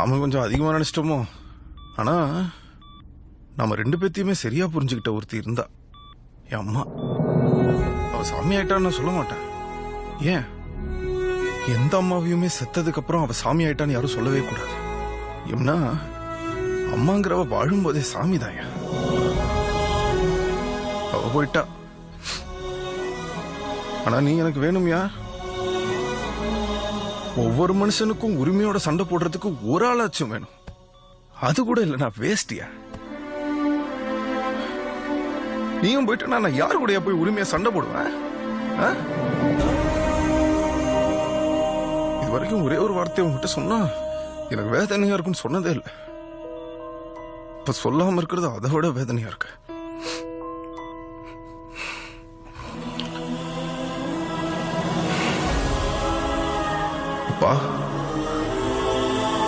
அவன் கொஞ்சம் அதிகமாக நினைச்சிட்டோமோ. ஆனா நம்ம ரெண்டு பேத்தையுமே சரியா புரிஞ்சுக்கிட்ட ஒருத்தி இருந்தா, என் அம்மா. அவ சாமி ஆயிட்டான்னு நான் சொல்ல மாட்டேன். ஏன், எந்த அம்மாவையுமே செத்ததுக்கு அப்புறம் அவ சாமி ஆயிட்டான்னு யாரும் சொல்லவே கூடாது. ஏன்னா அம்மாங்கிறவ வாழும்போதே சாமி தான். அவ போயிட்டா. ஆனா நீ எனக்கு வேணும்யா. ஒவ்வொரு மனுஷனுக்கும் உரிமையோட சண்டை போடுறதுக்கு ஒரு ஆளாச்சும் வேணும். அது கூட இல்ல, நான் வேஸ்டியா. நீயும் போயிட்டா நான் யாரு கூடயா போய் உரிமையா சண்டை போடுவேன்? இது வரைக்கும் ஒரே ஒரு வார்த்தை உங்ககிட்ட சொன்னா எனக்கு வேதனையா இருக்குன்னு சொன்னதே இல்லை. இப்ப சொல்லாம இருக்கிறது அதை விட வேதனையா இருக்கு. அப்பா,